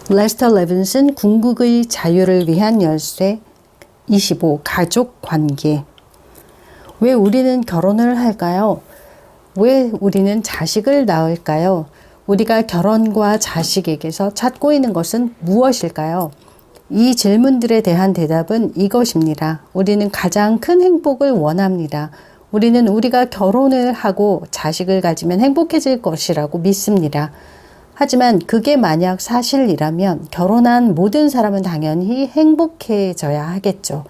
레스터 레빈슨 궁극의 자유를 위한 열쇠 25. 가족 관계. 왜 우리는 결혼을 할까요? 왜 우리는 자식을 낳을까요? 우리가 결혼과 자식에게서 찾고 있는 것은 무엇일까요? 이 질문들에 대한 대답은 이것입니다. 우리는 가장 큰 행복을 원합니다. 우리는 우리가 결혼을 하고 자식을 가지면 행복해질 것이라고 믿습니다. 하지만 그게 만약 사실이라면 결혼한 모든 사람은 당연히 행복해져야 하겠죠.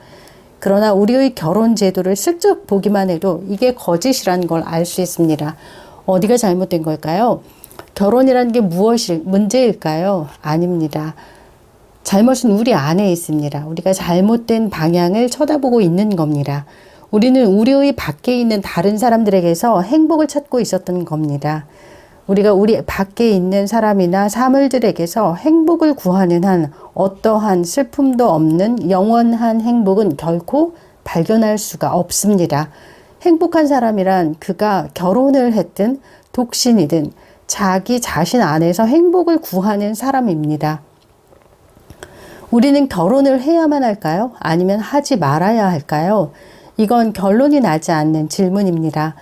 그러나 우리의 결혼 제도를 슬쩍 보기만 해도 이게 거짓이라는 걸 알 수 있습니다. 어디가 잘못된 걸까요? 결혼이라는 게 무엇이 문제일까요? 아닙니다. 잘못은 우리 안에 있습니다. 우리가 잘못된 방향을 쳐다보고 있는 겁니다. 우리는 우리의 밖에 있는 다른 사람들에게서 행복을 찾고 있었던 겁니다. 우리가 우리 밖에 있는 사람이나 사물들에게서 행복을 구하는 한 어떠한 슬픔도 없는 영원한 행복은 결코 발견할 수가 없습니다. 행복한 사람이란 그가 결혼을 했든 독신이든 자기 자신 안에서 행복을 구하는 사람입니다. 우리는 결혼을 해야만 할까요? 아니면 하지 말아야 할까요? 이건 결론이 나지 않는 질문입니다.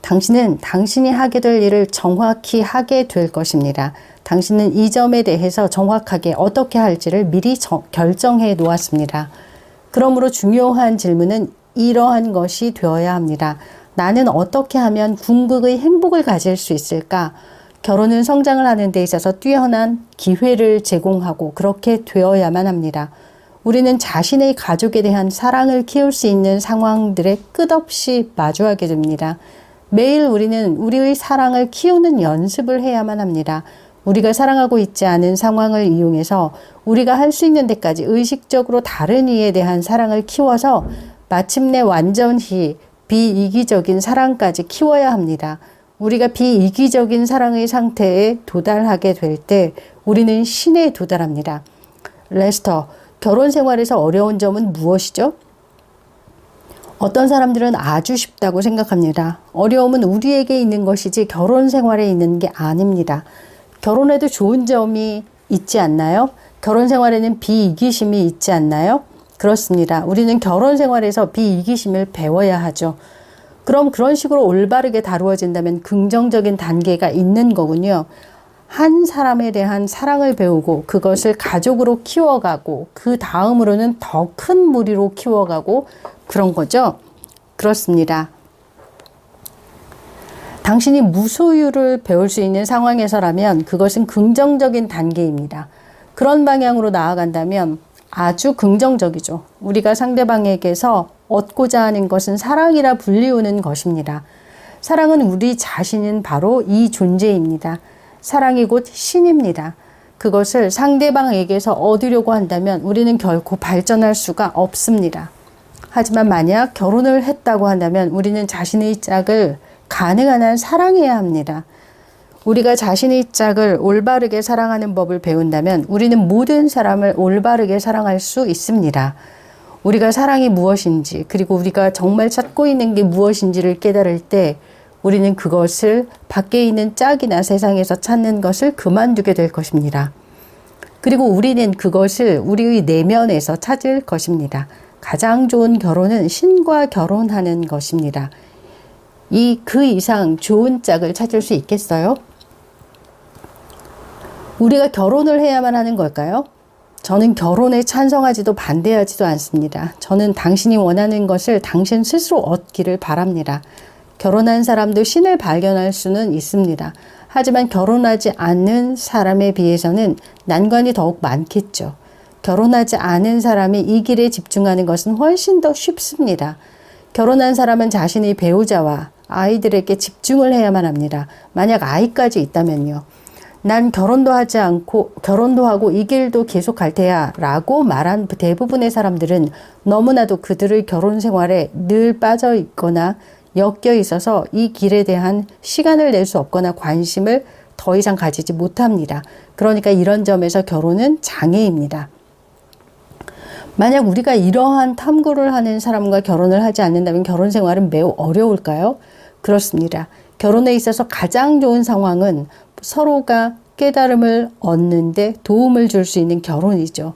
당신은 당신이 하게 될 일을 정확히 하게 될 것입니다. 당신은 이 점에 대해서 정확하게 어떻게 할지를 미리 결정해 놓았습니다. 그러므로 중요한 질문은 이러한 것이 되어야 합니다. 나는 어떻게 하면 궁극의 행복을 가질 수 있을까? 결혼은 성장을 하는 데 있어서 뛰어난 기회를 제공하고 그렇게 되어야만 합니다. 우리는 자신의 가족에 대한 사랑을 키울 수 있는 상황들에 끝없이 마주하게 됩니다. 매일 우리는 우리의 사랑을 키우는 연습을 해야만 합니다. 우리가 사랑하고 있지 않은 상황을 이용해서 우리가 할 수 있는 데까지 의식적으로 다른 이에 대한 사랑을 키워서 마침내 완전히 비이기적인 사랑까지 키워야 합니다. 우리가 비이기적인 사랑의 상태에 도달하게 될 때 우리는 신에 도달합니다. 레스터, 결혼 생활에서 어려운 점은 무엇이죠? 어떤 사람들은 아주 쉽다고 생각합니다. 어려움은 우리에게 있는 것이지 결혼 생활에 있는 게 아닙니다. 결혼에도 좋은 점이 있지 않나요? 결혼 생활에는 비이기심이 있지 않나요? 그렇습니다. 우리는 결혼 생활에서 비이기심을 배워야 하죠. 그럼 그런 식으로 올바르게 다루어진다면 긍정적인 단계가 있는 거군요. 한 사람에 대한 사랑을 배우고 그것을 가족으로 키워가고 그 다음으로는 더 큰 무리로 키워가고 그런 거죠. 그렇습니다. 당신이 무소유를 배울 수 있는 상황에서라면 그것은 긍정적인 단계입니다. 그런 방향으로 나아간다면 아주 긍정적이죠. 우리가 상대방에게서 얻고자 하는 것은 사랑이라 불리우는 것입니다. 사랑은 우리 자신은 바로 이 존재입니다. 사랑이 곧 신입니다. 그것을 상대방에게서 얻으려고 한다면 우리는 결코 발전할 수가 없습니다. 하지만 만약 결혼을 했다고 한다면 우리는 자신의 짝을 가능한 한 사랑해야 합니다. 우리가 자신의 짝을 올바르게 사랑하는 법을 배운다면 우리는 모든 사람을 올바르게 사랑할 수 있습니다. 우리가 사랑이 무엇인지 그리고 우리가 정말 찾고 있는 게 무엇인지를 깨달을 때 우리는 그것을 밖에 있는 짝이나 세상에서 찾는 것을 그만두게 될 것입니다. 그리고 우리는 그것을 우리의 내면에서 찾을 것입니다. 가장 좋은 결혼은 신과 결혼하는 것입니다. 그 이상 좋은 짝을 찾을 수 있겠어요? 우리가 결혼을 해야만 하는 걸까요? 저는 결혼에 찬성하지도 반대하지도 않습니다. 저는 당신이 원하는 것을 당신 스스로 얻기를 바랍니다. 결혼한 사람도 신을 발견할 수는 있습니다. 하지만 결혼하지 않는 사람에 비해서는 난관이 더욱 많겠죠. 결혼하지 않은 사람이 이 길에 집중하는 것은 훨씬 더 쉽습니다. 결혼한 사람은 자신의 배우자와 아이들에게 집중을 해야만 합니다. 만약 아이까지 있다면요. 난 결혼도 하고 이 길도 계속 갈 테야 라고 말한 대부분의 사람들은 너무나도 그들의 결혼 생활에 늘 빠져 있거나 엮여 있어서 이 길에 대한 시간을 낼 수 없거나 관심을 더 이상 가지지 못합니다. 그러니까 이런 점에서 결혼은 장애입니다. 만약 우리가 이러한 탐구를 하는 사람과 결혼을 하지 않는다면 결혼 생활은 매우 어려울까요? 그렇습니다. 결혼에 있어서 가장 좋은 상황은 서로가 깨달음을 얻는데 도움을 줄 수 있는 결혼이죠.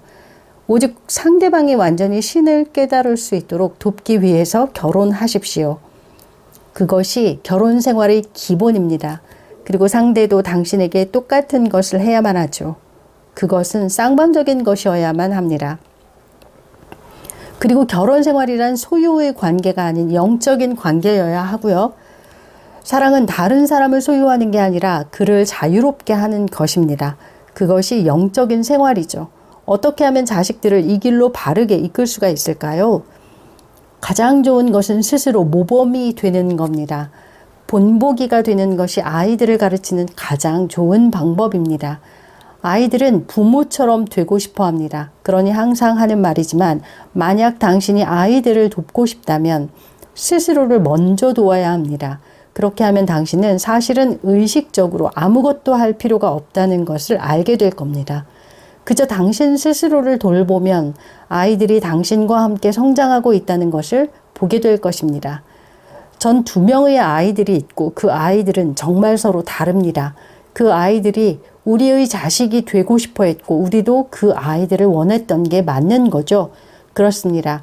오직 상대방이 완전히 신을 깨달을 수 있도록 돕기 위해서 결혼하십시오. 그것이 결혼 생활의 기본입니다. 그리고 상대도 당신에게 똑같은 것을 해야만 하죠. 그것은 쌍방적인 것이어야만 합니다. 그리고 결혼 생활이란 소유의 관계가 아닌 영적인 관계여야 하고요. 사랑은 다른 사람을 소유하는 게 아니라 그를 자유롭게 하는 것입니다. 그것이 영적인 생활이죠. 어떻게 하면 자식들을 이 길로 바르게 이끌 수가 있을까요? 가장 좋은 것은 스스로 모범이 되는 겁니다. 본보기가 되는 것이 아이들을 가르치는 가장 좋은 방법입니다. 아이들은 부모처럼 되고 싶어 합니다. 그러니 항상 하는 말이지만 만약 당신이 아이들을 돕고 싶다면 스스로를 먼저 도와야 합니다. 그렇게 하면 당신은 사실은 의식적으로 아무것도 할 필요가 없다는 것을 알게 될 겁니다. 그저 당신 스스로를 돌보면 아이들이 당신과 함께 성장하고 있다는 것을 보게 될 것입니다. 전 2명의 아이들이 있고 그 아이들은 정말 서로 다릅니다. 그 아이들이 우리의 자식이 되고 싶어 했고 우리도 그 아이들을 원했던 게 맞는 거죠. 그렇습니다.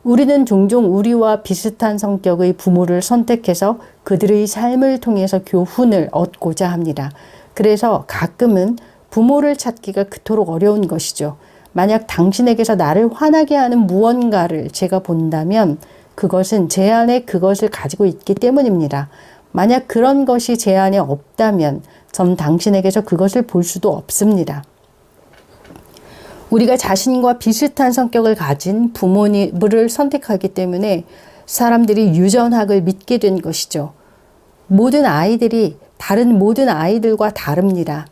우리는 종종 우리와 비슷한 성격의 부모를 선택해서 그들의 삶을 통해서 교훈을 얻고자 합니다. 그래서 가끔은 부모를 찾기가 그토록 어려운 것이죠. 만약 당신에게서 나를 화나게 하는 무언가를 제가 본다면 그것은 제 안에 그것을 가지고 있기 때문입니다. 만약 그런 것이 제 안에 없다면 전 당신에게서 그것을 볼 수도 없습니다. 우리가 자신과 비슷한 성격을 가진 부모님을 선택하기 때문에 사람들이 유전학을 믿게 된 것이죠. 모든 아이들이 다른 모든 아이들과 다릅니다.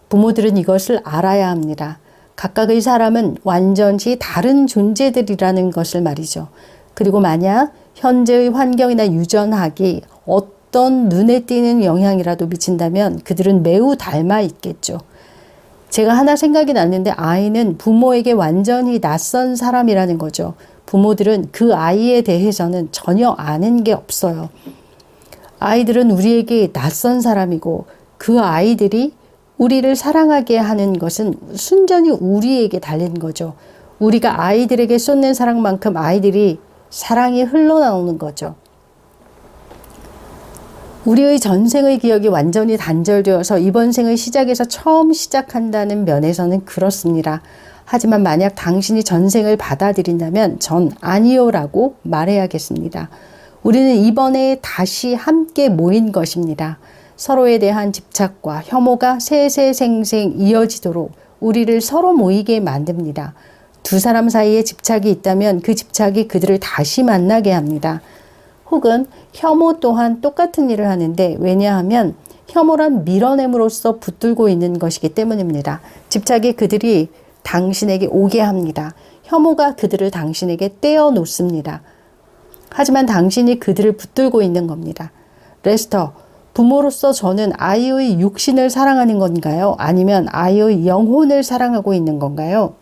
부모들은 이것을 알아야 합니다. 각각의 사람은 완전히 다른 존재들이라는 것을 말이죠. 그리고 만약 현재의 환경이나 유전학이 어떤 눈에 띄는 영향이라도 미친다면 그들은 매우 닮아 있겠죠. 제가 하나 생각이 났는데 아이는 부모에게 완전히 낯선 사람이라는 거죠. 부모들은 그 아이에 대해서는 전혀 아는 게 없어요. 아이들은 우리에게 낯선 사람이고 그 아이들이 우리를 사랑하게 하는 것은 순전히 우리에게 달린 거죠. 우리가 아이들에게 쏟는 사랑만큼 아이들이 사랑이 흘러나오는 거죠. 우리의 전생의 기억이 완전히 단절되어서 이번 생의 시작에서 처음 시작한다는 면에서는 그렇습니다. 하지만 만약 당신이 전생을 받아들인다면 전 아니요라고 말해야겠습니다. 우리는 이번에 다시 함께 모인 것입니다. 서로에 대한 집착과 혐오가 세세생생 이어지도록 우리를 서로 모이게 만듭니다. 두 사람 사이에 집착이 있다면 그 집착이 그들을 다시 만나게 합니다. 혹은 혐오 또한 똑같은 일을 하는데 왜냐하면 혐오란 밀어냄으로써 붙들고 있는 것이기 때문입니다. 집착이 그들이 당신에게 오게 합니다. 혐오가 그들을 당신에게 떼어 놓습니다. 하지만 당신이 그들을 붙들고 있는 겁니다. 레스터, 부모로서 저는 아이의 육신을 사랑하는 건가요? 아니면 아이의 영혼을 사랑하고 있는 건가요?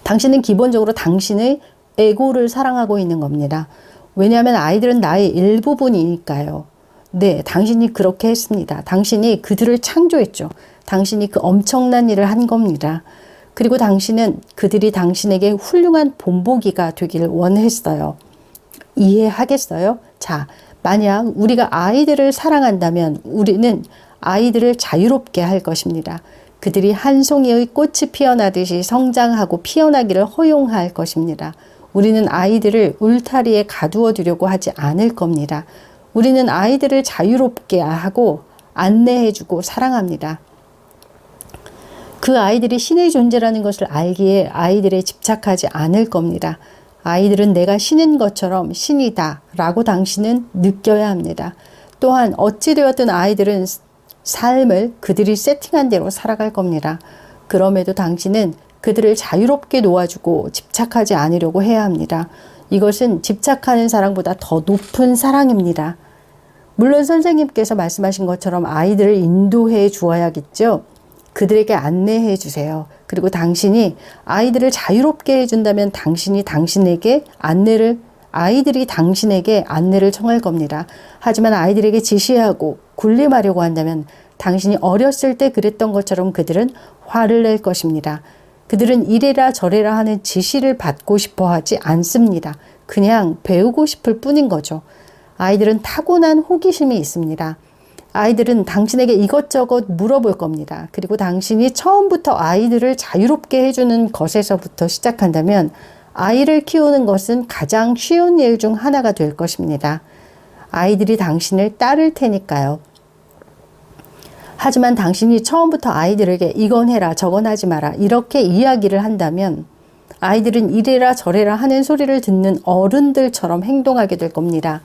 당신은 기본적으로 당신의 에고를 사랑하고 있는 겁니다. 왜냐하면 아이들은 나의 일부분이니까요. 네, 당신이 그렇게 했습니다. 당신이 그들을 창조했죠. 당신이 그 엄청난 일을 한 겁니다. 그리고 당신은 그들이 당신에게 훌륭한 본보기가 되기를 원했어요. 이해하겠어요? 자, 만약 우리가 아이들을 사랑한다면 우리는 아이들을 자유롭게 할 것입니다. 그들이 한 송이의 꽃이 피어나듯이 성장하고 피어나기를 허용할 것입니다. 우리는 아이들을 울타리에 가두어 두려고 하지 않을 겁니다. 우리는 아이들을 자유롭게 하고 안내해주고 사랑합니다. 그 아이들이 신의 존재라는 것을 알기에 아이들에 집착하지 않을 겁니다. 아이들은 내가 신인 것처럼 신이다 라고 당신은 느껴야 합니다. 또한 어찌되었든 아이들은 삶을 그들이 세팅한 대로 살아갈 겁니다. 그럼에도 당신은 그들을 자유롭게 놓아주고 집착하지 않으려고 해야 합니다. 이것은 집착하는 사랑보다 더 높은 사랑입니다. 물론 선생님께서 말씀하신 것처럼 아이들을 인도해 주어야겠죠. 그들에게 안내해 주세요. 그리고 당신이 아이들을 자유롭게 해준다면 아이들이 당신에게 안내를 청할 겁니다. 하지만 아이들에게 지시하고 군림하려고 한다면 당신이 어렸을 때 그랬던 것처럼 그들은 화를 낼 것입니다. 그들은 이래라 저래라 하는 지시를 받고 싶어 하지 않습니다. 그냥 배우고 싶을 뿐인 거죠. 아이들은 타고난 호기심이 있습니다. 아이들은 당신에게 이것저것 물어볼 겁니다. 그리고 당신이 처음부터 아이들을 자유롭게 해주는 것에서부터 시작한다면 아이를 키우는 것은 가장 쉬운 일 중 하나가 될 것입니다. 아이들이 당신을 따를 테니까요. 하지만 당신이 처음부터 아이들에게 이건 해라 저건 하지 마라 이렇게 이야기를 한다면 아이들은 이래라 저래라 하는 소리를 듣는 어른들처럼 행동하게 될 겁니다.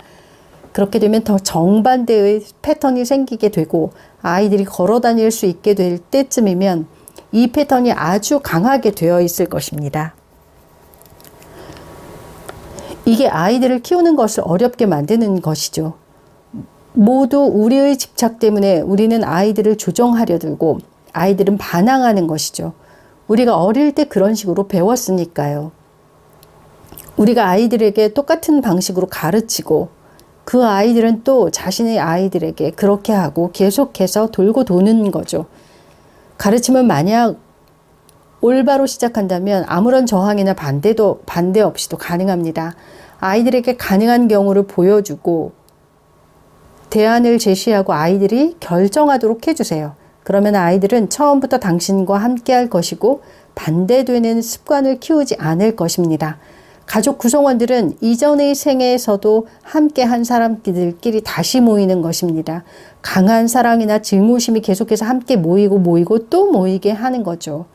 그렇게 되면 더 정반대의 패턴이 생기게 되고 아이들이 걸어 다닐 수 있게 될 때쯤이면 이 패턴이 아주 강하게 되어 있을 것입니다. 이게 아이들을 키우는 것을 어렵게 만드는 것이죠. 모두 우리의 집착 때문에 우리는 아이들을 조정하려 들고 아이들은 반항하는 것이죠. 우리가 어릴 때 그런 식으로 배웠으니까요. 우리가 아이들에게 똑같은 방식으로 가르치고 그 아이들은 또 자신의 아이들에게 그렇게 하고 계속해서 돌고 도는 거죠. 가르침은 만약 올바로 시작한다면 아무런 저항이나 반대 없이도 가능합니다. 아이들에게 가능한 경우를 보여주고 대안을 제시하고 아이들이 결정하도록 해주세요. 그러면 아이들은 처음부터 당신과 함께 할 것이고 반대되는 습관을 키우지 않을 것입니다. 가족 구성원들은 이전의 생애에서도 함께 한 사람들끼리 다시 모이는 것입니다. 강한 사랑이나 증오심이 계속해서 함께 모이고 또 모이게 하는 거죠.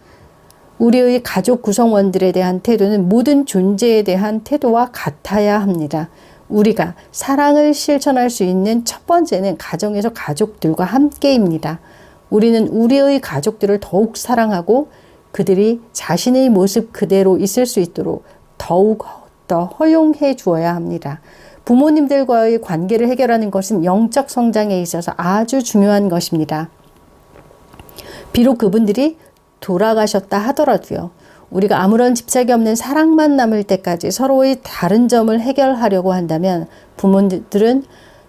우리의 가족 구성원들에 대한 태도는 모든 존재에 대한 태도와 같아야 합니다. 우리가 사랑을 실천할 수 있는 첫 번째는 가정에서 가족들과 함께입니다. 우리는 우리의 가족들을 더욱 사랑하고 그들이 자신의 모습 그대로 있을 수 있도록 더욱 더 허용해 주어야 합니다. 부모님들과의 관계를 해결하는 것은 영적 성장에 있어서 아주 중요한 것입니다. 비록 그분들이 돌아가셨다 하더라도요. 우리가 아무런 집착이 없는 사랑만 남을 때까지 서로의 다른 점을 해결하려고 한다면 부모들은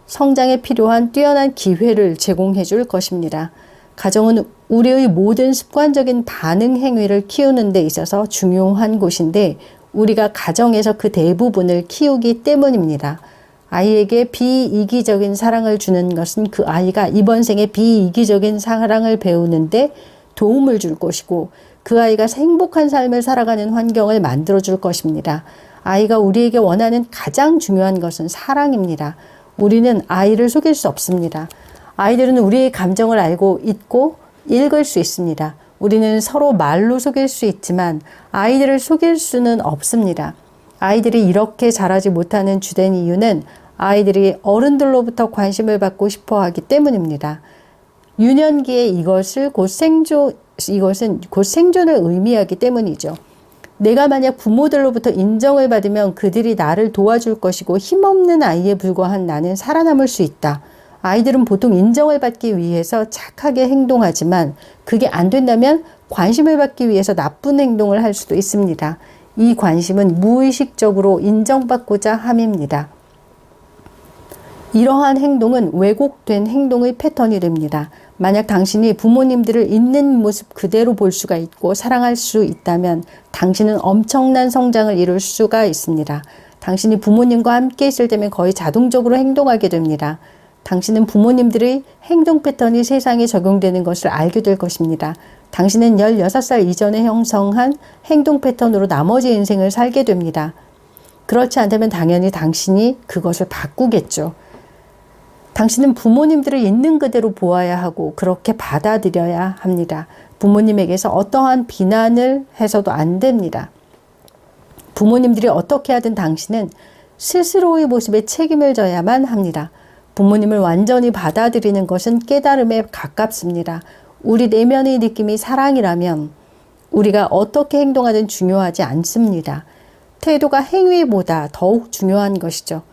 성장에 필요한 뛰어난 기회를 제공해 줄 것입니다. 가정은 우리의 모든 습관적인 반응 행위를 키우는 데 있어서 중요한 곳인데 우리가 가정에서 그 대부분을 키우기 때문입니다. 아이에게 비이기적인 사랑을 주는 것은 그 아이가 이번 생에 비이기적인 사랑을 배우는데 도움을 줄 것이고 그 아이가 행복한 삶을 살아가는 환경을 만들어 줄 것입니다. 아이가 우리에게 원하는 가장 중요한 것은 사랑입니다. 우리는 아이를 속일 수 없습니다. 아이들은 우리의 감정을 알고 있고 읽을 수 있습니다. 우리는 서로 말로 속일 수 있지만 아이들을 속일 수는 없습니다. 아이들이 이렇게 자라지 못하는 주된 이유는 아이들이 어른들로부터 관심을 받고 싶어 하기 때문입니다. 유년기에 이것은 곧 생존을 의미하기 때문이죠. 내가 만약 부모들로부터 인정을 받으면 그들이 나를 도와줄 것이고 힘없는 아이에 불과한 나는 살아남을 수 있다. 아이들은 보통 인정을 받기 위해서 착하게 행동하지만 그게 안 된다면 관심을 받기 위해서 나쁜 행동을 할 수도 있습니다. 이 관심은 무의식적으로 인정받고자 함입니다. 이러한 행동은 왜곡된 행동의 패턴이 됩니다. 만약 당신이 부모님들을 있는 모습 그대로 볼 수가 있고 사랑할 수 있다면 당신은 엄청난 성장을 이룰 수가 있습니다. 당신이 부모님과 함께 있을 때면 거의 자동적으로 행동하게 됩니다. 당신은 부모님들의 행동 패턴이 세상에 적용되는 것을 알게 될 것입니다. 당신은 16살 이전에 형성한 행동 패턴으로 나머지 인생을 살게 됩니다. 그렇지 않다면 당연히 당신이 그것을 바꾸겠죠. 당신은 부모님들을 있는 그대로 보아야 하고 그렇게 받아들여야 합니다. 부모님에게서 어떠한 비난을 해서도 안 됩니다. 부모님들이 어떻게 하든 당신은 스스로의 모습에 책임을 져야만 합니다. 부모님을 완전히 받아들이는 것은 깨달음에 가깝습니다. 우리 내면의 느낌이 사랑이라면 우리가 어떻게 행동하든 중요하지 않습니다. 태도가 행위보다 더욱 중요한 것이죠.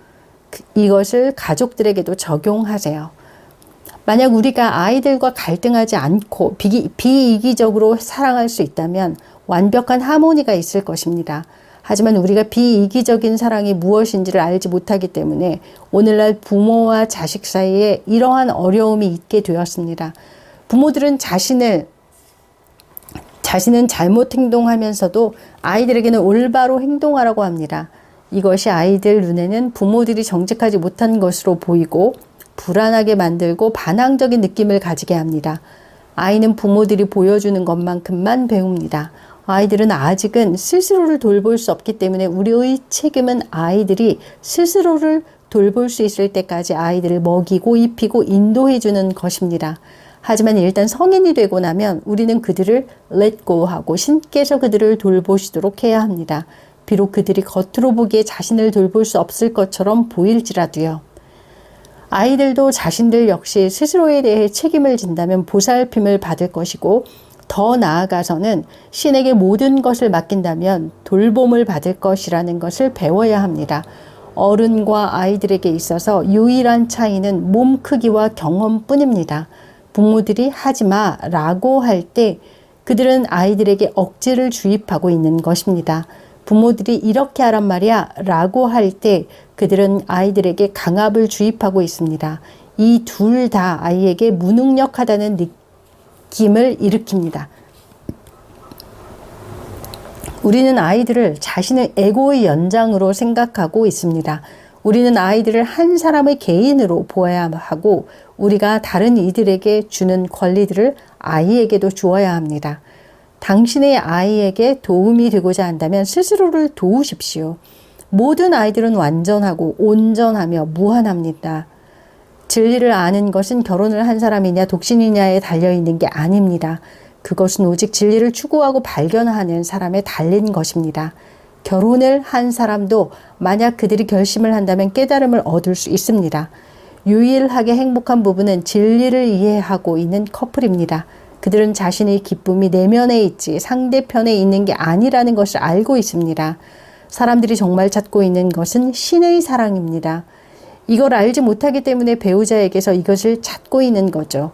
이것을 가족들에게도 적용하세요. 만약 우리가 아이들과 갈등하지 않고 비이기적으로 사랑할 수 있다면 완벽한 하모니가 있을 것입니다. 하지만 우리가 비이기적인 사랑이 무엇인지를 알지 못하기 때문에 오늘날 부모와 자식 사이에 이러한 어려움이 있게 되었습니다. 부모들은 자신은 잘못 행동하면서도 아이들에게는 올바로 행동하라고 합니다. 이것이 아이들 눈에는 부모들이 정직하지 못한 것으로 보이고 불안하게 만들고 반항적인 느낌을 가지게 합니다. 아이는 부모들이 보여주는 것만큼만 배웁니다. 아이들은 아직은 스스로를 돌볼 수 없기 때문에 우리의 책임은 아이들이 스스로를 돌볼 수 있을 때까지 아이들을 먹이고 입히고 인도해 주는 것입니다. 하지만 일단 성인이 되고 나면 우리는 그들을 let go 하고 신께서 그들을 돌보시도록 해야 합니다. 비록 그들이 겉으로 보기에 자신을 돌볼 수 없을 것처럼 보일지라도요. 아이들도 자신들 역시 스스로에 대해 책임을 진다면 보살핌을 받을 것이고 더 나아가서는 신에게 모든 것을 맡긴다면 돌봄을 받을 것이라는 것을 배워야 합니다. 어른과 아이들에게 있어서 유일한 차이는 몸 크기와 경험뿐입니다. 부모들이 하지마 라고 할 때 그들은 아이들에게 억지를 주입하고 있는 것입니다. 부모들이 이렇게 하란 말이야 라고 할 때 그들은 아이들에게 강압을 주입하고 있습니다. 이 둘 다 아이에게 무능력하다는 느낌을 일으킵니다. 우리는 아이들을 자신의 에고의 연장으로 생각하고 있습니다. 우리는 아이들을 한 사람의 개인으로 보아야 하고 우리가 다른 이들에게 주는 권리들을 아이에게도 주어야 합니다. 당신의 아이에게 도움이 되고자 한다면 스스로를 도우십시오. 모든 아이들은 완전하고 온전하며 무한합니다. 진리를 아는 것은 결혼을 한 사람이냐 독신이냐에 달려있는 게 아닙니다. 그것은 오직 진리를 추구하고 발견하는 사람에 달린 것입니다. 결혼을 한 사람도 만약 그들이 결심을 한다면 깨달음을 얻을 수 있습니다. 유일하게 행복한 부분은 진리를 이해하고 있는 커플입니다. 그들은 자신의 기쁨이 내면에 있지 상대편에 있는 게 아니라는 것을 알고 있습니다. 사람들이 정말 찾고 있는 것은 신의 사랑입니다. 이걸 알지 못하기 때문에 배우자에게서 이것을 찾고 있는 거죠.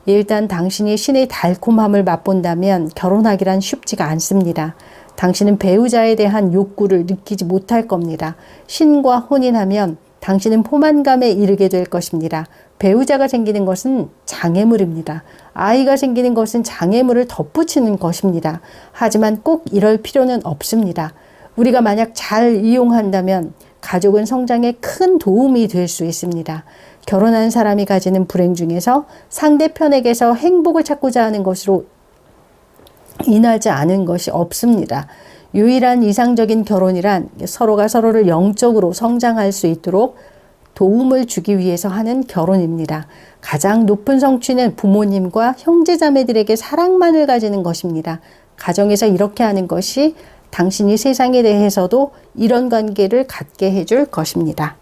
일단 당신이 신의 달콤함을 맛본다면 결혼하기란 쉽지가 않습니다. 당신은 배우자에 대한 욕구를 느끼지 못할 겁니다. 신과 혼인하면 당신은 포만감에 이르게 될 것입니다. 배우자가 생기는 것은 장애물입니다. 아이가 생기는 것은 장애물을 덧붙이는 것입니다. 하지만 꼭 이럴 필요는 없습니다. 우리가 만약 잘 이용한다면 가족은 성장에 큰 도움이 될 수 있습니다. 결혼한 사람이 가지는 불행 중에서 상대편에게서 행복을 찾고자 하는 것으로 인하지 않은 것이 없습니다. 유일한 이상적인 결혼이란 서로가 서로를 영적으로 성장할 수 있도록 도움을 주기 위해서 하는 결혼입니다. 가장 높은 성취는 부모님과 형제자매들에게 사랑만을 가지는 것입니다. 가정에서 이렇게 하는 것이 당신이 세상에 대해서도 이런 관계를 갖게 해줄 것입니다.